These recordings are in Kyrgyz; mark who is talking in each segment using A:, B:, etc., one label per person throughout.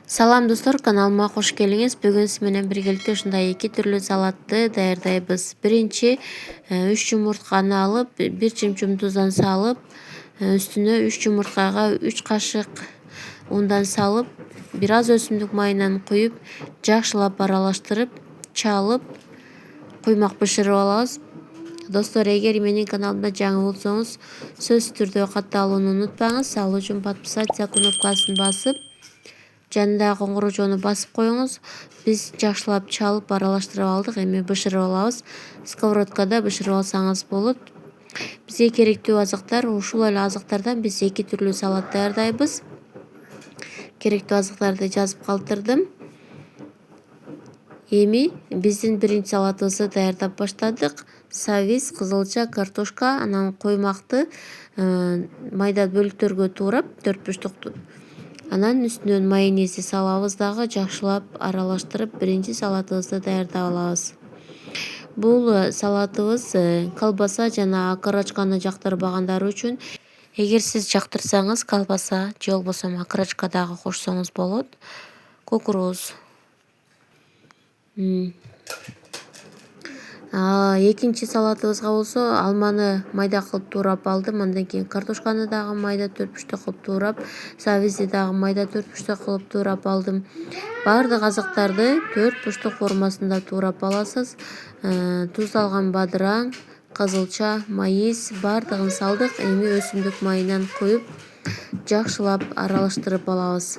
A: Салам достор, каналыма кош келиңиз. Бүгүн сиз менен биргеликте ушундай 2 түрлүү салатты даярдайбыз. Биринчи 3 жумуртканы алып, 1 чымчым туздан салып, үстүнө 3 жумурткага 3 кашык ундан салып, бир аз өсүмдүк майынан куюп, жакшылап аралаштырып, чалып, куймак бышырып алабыз. Достор, эгер менин каналымда жаңы болсоңуз, сөзсүз түрдө катталууну унутпаңыз. Ал үчүн подписаться кнопкасын басып, жанындагы коңгуроочону басып коюңуз. Биз жакшылап чалып аралаштырып алдык. Эми бышырып алабыз. Сковородкада бышырып алсаңыз болот. Бизге керектүү азыктар ушул эле азыктардан биз 2 түрлүү салат даярдайбыз. Керектүү азыктарды жазып калтырдым. Эми биздин биринчи салатыбызды даярдап баштадык. Сабиз, кызылча, картошка, анан коймакты майда бөлүктөргө туурап, 4 буштукту. Анан үстүнөн майонезди салабыз дагы, жакшылап аралаштырып, биринчи салатыбызды даярдап алабыз. Бул салатыбыз колбаса жана окорочканы жактырбагандар үчүн. Эгер сиз жактырсаңыз, колбаса же болбосо окорочка дагы кошсоңуз болот. Кукуруз. Экинчи салатыбызга болсо, алманы майда кылып туурап алдым. Андан кийин картошканы дагы майда 4 буштук кылып туурап, сабизди дагы майда 4 буштук кылып туурап алдым. Баардык азыктарды 4 буштук формасында туурап аласыз. Туздалган бадыраң, кызылча, маиз баардыгын салдык. Эми өсүмдүк майынан куюп, жакшылап аралаштырып алабыз.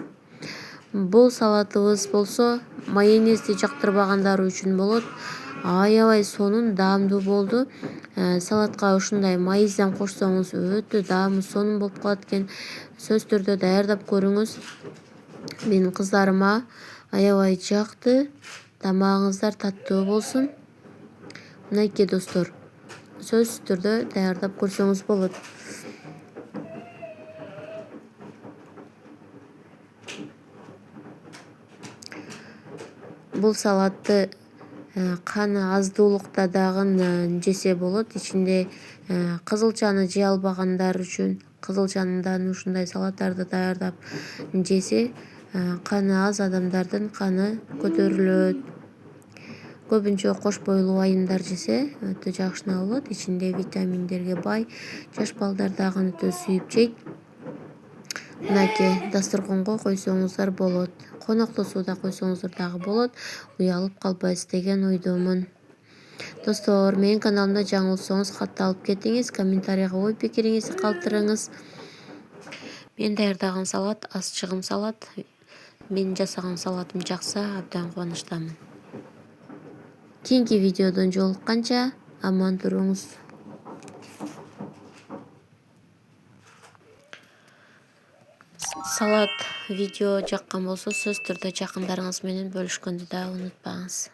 A: Бул салатыбыз болсо майонезди жактырбагандар үчүн болот. Аябай сонун, даамдуу болду. Салатка ушундай маизден кошсоңуз өтө даамы сонун болуп калат экен. Сөзсүз түрдө даярдап көрүңүз. Менин кыздарыма аябай жакты. Тамагыңыздар таттуу болсун. Мынакей достор, сөзсүз түрдө даярдап көрсөңүз болот. Бул салатты каны аздуулукта дагы жесе болот. Ичинде кызылчаны жей албагандар үчүн кызылчадан ушундай салаттарды даярдап жесе, каны аз адамдардын каны көтөрүлөт. Көбүнчө кош бойлуу айымдар жесе өтө жакшына болот. Ичинде витаминдерге бай. Жаш балдар дагы өтө сүйүп жейт. Мынакей дасторконго койсоңуздар болот. Коноктосууда койсоңуздар дагы болот. Уялып калбайсыз деген ойдомун. Достор, менин каналымда жаңы болсоңуз, катталып кетиңиз, комментарийга ой пикириңизди калтырыңыз. Мен даярдаган салат аз чыгым салат. Менин жасаган салатым жакса, абдан кубанычтамын. Кийинки видеодон жолукканча аман туруңуз. Салат видео жаккан болсо, сөзсүз түрдө жакындарыңыз менен бөлүшкөндү да унутпаңыз.